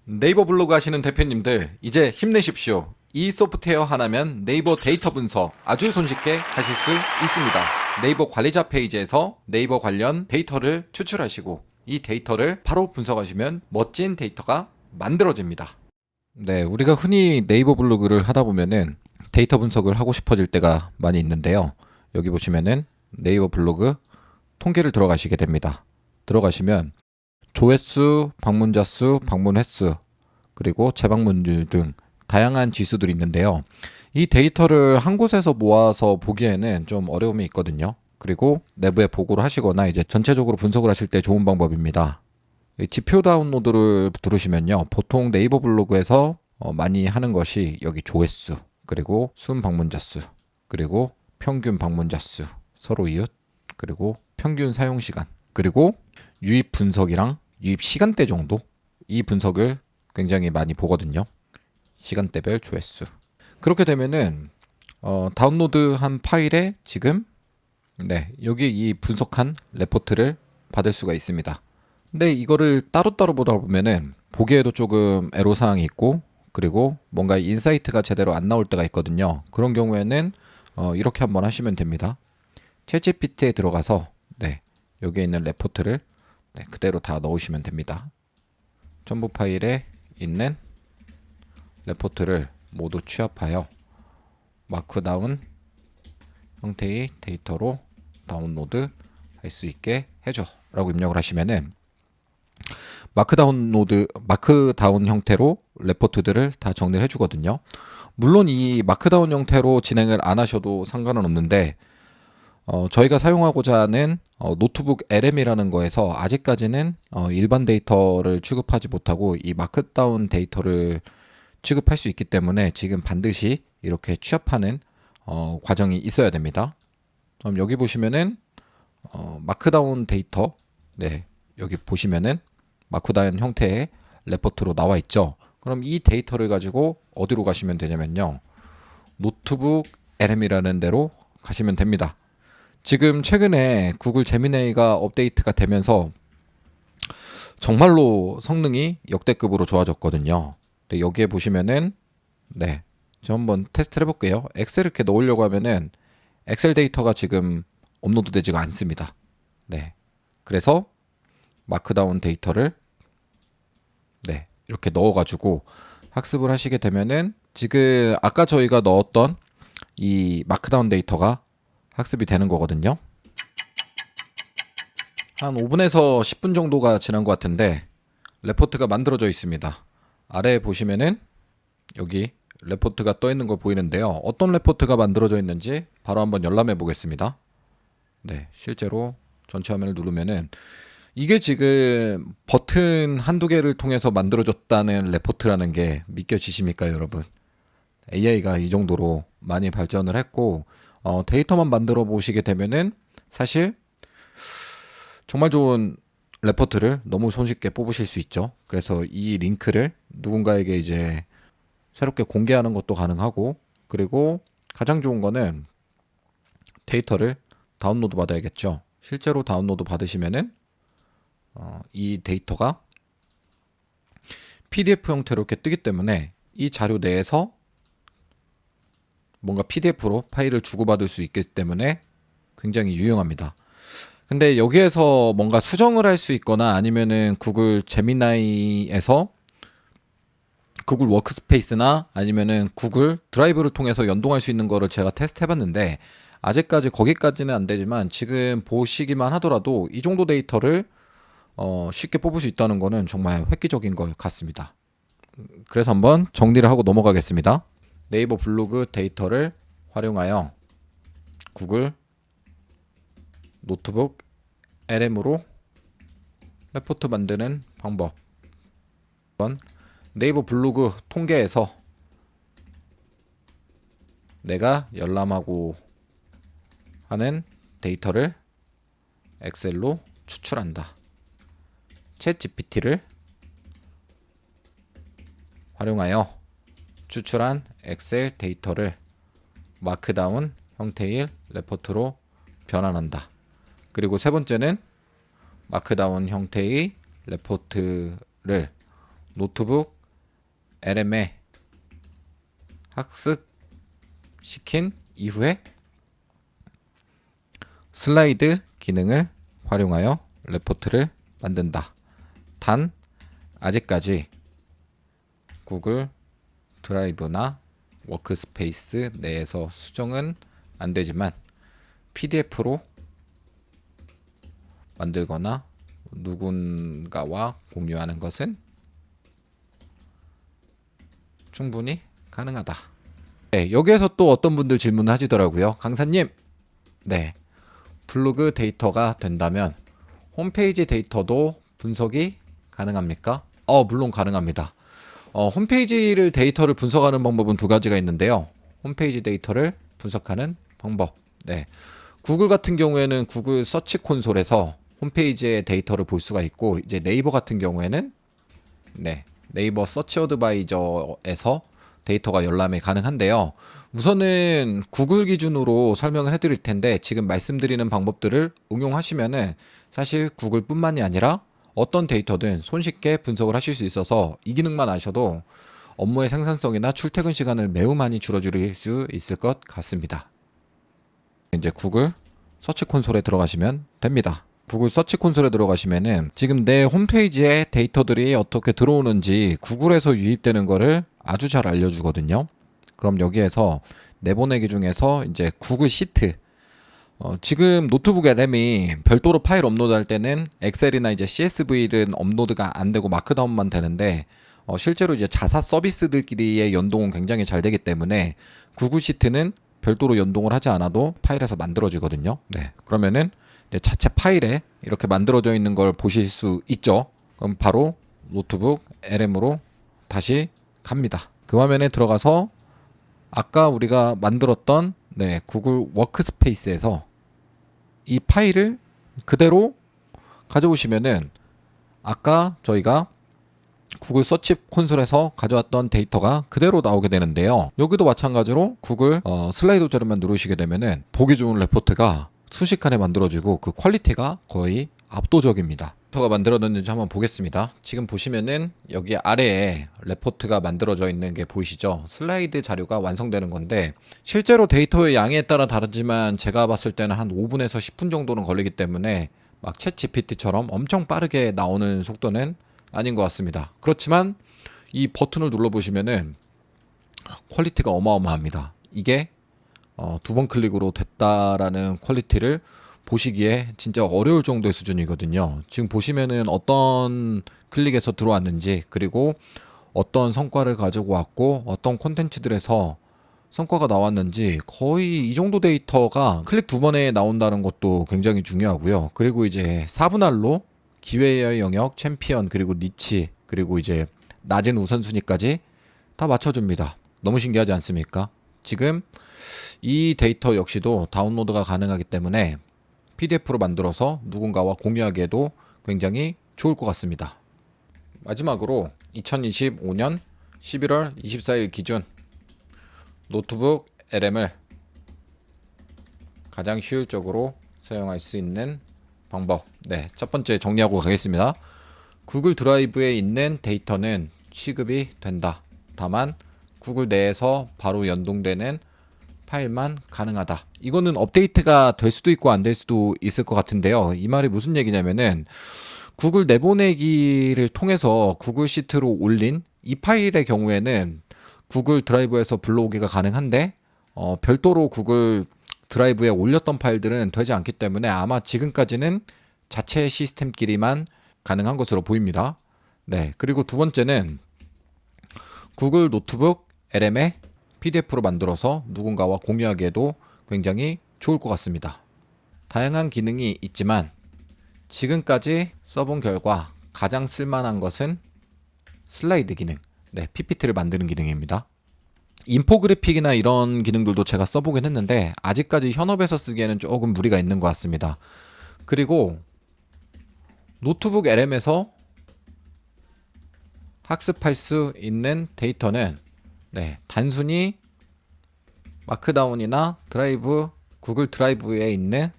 네이버 블로그 하시는 대표님들 이제 힘내십시오. 이 소프트웨어 하나면 네이버 데이터 분석 아주 손쉽게 하실 수 있습니다. 네이버 관리자 페이지에서 네이버 관련 데이터를 추출하시고 이 데이터를 바로 분석하시면 멋진 데이터가 만들어집니다. 네, 우리가 흔히 네이버 블로그를 하다 보면은 데이터 분석을 하고 싶어질 때가 많이 있는데요. 여기 보시면은 네이버 블로그 통계를 들어가시게 됩니다. 들어가시면 조회수, 방문자 수, 방문 횟수, 그리고 재방문율 등 다양한 지수들이 있는데요. 이 데이터를 한 곳에서 모아서 보기에는 좀 어려움이 있거든요. 그리고 내부에 보고를 하시거나 이제 전체적으로 분석을 하실 때 좋은 방법입니다. 이 지표 다운로드를 누르시면요. 보통 네이버 블로그에서 많이 하는 것이 여기 조회수, 그리고 순 방문자 수, 그리고 평균 방문자 수, 서로 이웃, 그리고 평균 사용 시간, 그리고 유입 분석이랑 유입 시간대 정도 이 분석을 굉장히 많이 보거든요. 시간대별 조회수. 그렇게 되면은 다운로드한 파일에 지금 여기 이 분석한 레포트를 받을 수가 있습니다. 근데 이거를 따로따로 보다 보면은 보기에도 조금 애로사항이 있고 그리고 뭔가 인사이트가 제대로 안 나올 때가 있거든요. 그런 경우에는 이렇게 한번 하시면 됩니다. 챗GPT에 들어가서 여기에 있는 레포트를 그대로 다 넣으시면 됩니다. 첨부 파일에 있는 레포트를 모두 취합하여 마크다운 형태의 데이터로 다운로드 할 수 있게 해줘 라고 입력을 하시면은 마크다운 형태로 레포트들을 다 정리를 해주거든요. 물론 이 마크다운 형태로 진행을 안 하셔도 상관은 없는데 저희가 사용하고자 하는 노트북 LM이라는 거에서 아직까지는 일반 데이터를 취급하지 못하고 이 마크다운 데이터를 취급할 수 있기 때문에 지금 반드시 이렇게 취합하는 과정이 있어야 됩니다. 그럼 여기 보시면은 마크다운 데이터, 여기 보시면은 마크다운 형태의 레포트로 나와 있죠. 그럼 이 데이터를 가지고 어디로 가시면 되냐면요. 노트북 LM이라는 데로 가시면 됩니다. 지금 최근에 구글 제미나이가 업데이트가 되면서 정말로 성능이 역대급으로 좋아졌거든요. 근데 여기에 보시면은 저 한번 테스트를 해볼게요. 엑셀 이렇게 넣으려고 하면은 엑셀 데이터가 지금 업로드되지가 않습니다. 그래서 마크다운 데이터를 이렇게 넣어가지고 학습을 하시게 되면은 지금 아까 저희가 넣었던 이 마크다운 데이터가 학습이 되는 거거든요. 한 5분에서 10분 정도가 지난 것 같은데 레포트가 만들어져 있습니다. 아래에 보시면은 여기 레포트가 떠 있는 거 보이는데요. 어떤 레포트가 만들어져 있는지 바로 한번 열람해 보겠습니다. 실제로 전체 화면을 누르면은 이게 지금 버튼 한두 개를 통해서 만들어졌다는 레포트라는 게 믿겨지십니까, 여러분? AI가 이 정도로 많이 발전을 했고 데이터만 만들어 보시게 되면은 사실 정말 좋은 레포트를 너무 손쉽게 뽑으실 수 있죠. 그래서 이 링크를 누군가에게 이제 새롭게 공개하는 것도 가능하고 그리고 가장 좋은 거는 데이터를 다운로드 받아야겠죠. 실제로 다운로드 받으시면은 이 데이터가 PDF 형태로 이렇게 뜨기 때문에 이 자료 내에서 뭔가 PDF로 파일을 주고받을 수 있기 때문에 굉장히 유용합니다. 근데 여기에서 뭔가 수정을 할 수 있거나 아니면은 구글 제미나이에서 구글 워크스페이스나 아니면은 구글 드라이브를 통해서 연동할 수 있는 거를 제가 테스트 해봤는데 아직까지 거기까지는 안 되지만 지금 보시기만 하더라도 이 정도 데이터를 쉽게 뽑을 수 있다는 거는 정말 획기적인 것 같습니다. 그래서 한번 정리를 하고 넘어가겠습니다. 네이버 블로그 데이터를 활용하여 구글 노트북 LM으로 레포트 만드는 방법. 네이버 블로그 통계에서 내가 열람하고 하는 데이터를 엑셀로 추출한다. 챗 GPT를 활용하여 추출한 엑셀 데이터를 마크다운 형태의 레포트로 변환한다. 그리고 세 번째는 마크다운 형태의 레포트를 노트북 LM에 학습시킨 이후에 슬라이드 기능을 활용하여 레포트를 만든다. 단 아직까지 구글 드라이브나 워크스페이스 내에서 수정은 안 되지만 PDF로 만들거나 누군가와 공유하는 것은 충분히 가능하다. 네, 여기에서 또 어떤 분들 질문하시더라고요. 강사님, 네, 블로그 데이터가 된다면 홈페이지 데이터도 분석이 가능합니까? 물론 가능합니다. 홈페이지를 데이터를 분석하는 방법은 두 가지가 있는데요. 홈페이지 데이터를 분석하는 방법. 네. 구글 같은 경우에는 구글 서치 콘솔에서 홈페이지의 데이터를 볼 수가 있고, 이제 네이버 같은 경우에는 네이버 서치 어드바이저에서 데이터가 열람이 가능한데요. 우선은 구글 기준으로 설명을 해드릴 텐데, 지금 말씀드리는 방법들을 응용하시면은 사실 구글뿐만이 아니라 어떤 데이터든 손쉽게 분석을 하실 수 있어서 이 기능만 아셔도 업무의 생산성이나 출퇴근 시간을 매우 많이 줄여줄 수 있을 것 같습니다. 이제 구글 서치 콘솔에 들어가시면 됩니다. 구글 서치 콘솔에 들어가시면은 지금 내 홈페이지에 데이터들이 어떻게 들어오는지 구글에서 유입되는 거를 아주 잘 알려주거든요. 그럼 여기에서 내보내기 중에서 이제 구글 시트, 지금 노트북 LM이 별도로 파일 업로드할 때는 엑셀이나 이제 CSV는 업로드가 안 되고 마크다운만 되는데, 실제로 이제 자사 서비스들끼리의 연동은 굉장히 잘 되기 때문에 구글 시트는 별도로 연동을 하지 않아도 파일에서 만들어지거든요. 네, 그러면은 이제 자체 파일에 이렇게 만들어져 있는 걸 보실 수 있죠. 그럼 바로 노트북 LM으로 다시 갑니다. 그 화면에 들어가서 아까 우리가 만들었던 구글 워크스페이스에서 이 파일을 그대로 가져오시면은 아까 저희가 구글 서치 콘솔에서 가져왔던 데이터가 그대로 나오게 되는데요. 여기도 마찬가지로 구글 슬라이드 자료만 누르시게 되면은 보기 좋은 레포트가 순식간에 만들어지고 그 퀄리티가 거의 압도적입니다. 레포트가 만들어졌는지 한번 보겠습니다. 지금 보시면은 여기 아래에 레포트가 만들어져 있는 게 보이시죠? 슬라이드 자료가 완성되는 건데, 실제로 데이터의 양에 따라 다르지만 제가 봤을 때는 한 5분에서 10분 정도는 걸리기 때문에 막 챗 GPT처럼 엄청 빠르게 나오는 속도는 아닌 것 같습니다. 그렇지만 이 버튼을 눌러보시면은 퀄리티가 어마어마합니다. 이게 두 번 클릭으로 됐다라는 퀄리티를 보시기에 진짜 어려울 정도의 수준이거든요. 지금 보시면은 어떤 클릭에서 들어왔는지, 그리고 어떤 성과를 가지고 왔고 어떤 콘텐츠들에서 성과가 나왔는지, 거의 이 정도 데이터가 클릭 두 번에 나온다는 것도 굉장히 중요하고요. 그리고 이제 4분할로 기회의 영역, 챔피언, 그리고 니치, 그리고 이제 낮은 우선순위까지 다 맞춰줍니다. 너무 신기하지 않습니까? 지금 이 데이터 역시도 다운로드가 가능하기 때문에 PDF로 만들어서 누군가와 공유하기에도 굉장히 좋을 것 같습니다. 마지막으로 2025년 11월 24일 기준 노트북 LM을 가장 효율적으로 사용할 수 있는 방법, 첫 번째 정리하고 가겠습니다. 구글 드라이브에 있는 데이터는 취급이 된다. 다만 구글 내에서 바로 연동되는 파일만 가능하다. 이거는 업데이트가 될 수도 있고 안 될 수도 있을 것 같은데요. 이 말이 무슨 얘기냐면은 구글 내보내기를 통해서 구글 시트로 올린 이 파일의 경우에는 구글 드라이브에서 불러오기가 가능한데, 별도로 구글 드라이브에 올렸던 파일들은 되지 않기 때문에 아마 지금까지는 자체 시스템끼리만 가능한 것으로 보입니다. 그리고 두 번째는 구글 노트북 LM에 PDF로 만들어서 누군가와 공유하기에도 굉장히 좋을 것 같습니다. 다양한 기능이 있지만 지금까지 써본 결과 가장 쓸만한 것은 슬라이드 기능, PPT를 만드는 기능입니다. 인포그래픽이나 이런 기능들도 제가 써보긴 했는데 아직까지 현업에서 쓰기에는 조금 무리가 있는 것 같습니다. 그리고 노트북 LM에서 학습할 수 있는 데이터는 단순히 마크다운이나 드라이브, 구글 드라이브에 있는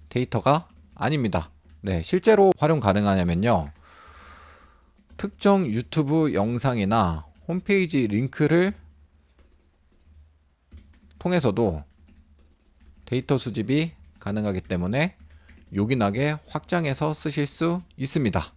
데이터가 아닙니다. 실제로 활용 가능하냐면요, 특정 유튜브 영상이나 홈페이지 링크를 통해서도 데이터 수집이 가능하기 때문에 요긴하게 확장해서 쓰실 수 있습니다.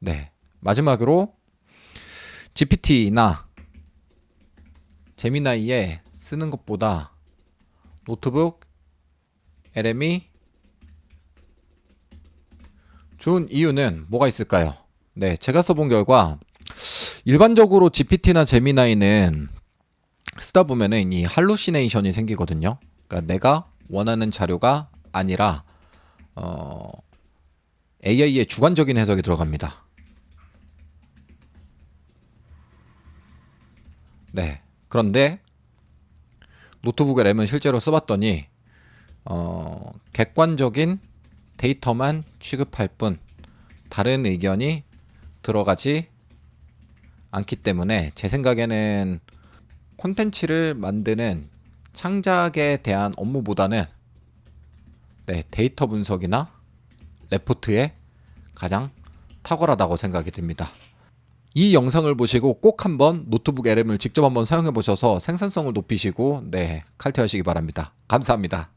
네, 마지막으로 GPT나 제미나이에 쓰는 것보다 노트북 LM이 좋은 이유는 뭐가 있을까요? 네, 제가 써본 결과 일반적으로 GPT나 제미나이는 쓰다 보면은 이 할루시네이션이 생기거든요. 그러니까 내가 원하는 자료가 아니라 AI의 주관적인 해석이 들어갑니다. 네, 그런데 노트북 램은 실제로 써봤더니 객관적인 데이터만 취급할 뿐 다른 의견이 들어가지 않기 때문에 제 생각에는 콘텐츠를 만드는 창작에 대한 업무보다는 데이터 분석이나 레포트에 가장 탁월하다고 생각이 듭니다. 이 영상을 보시고 꼭 한번 노트북 LM을 직접 한번 사용해 보셔서 생산성을 높이시고 칼퇴하시기 바랍니다. 감사합니다.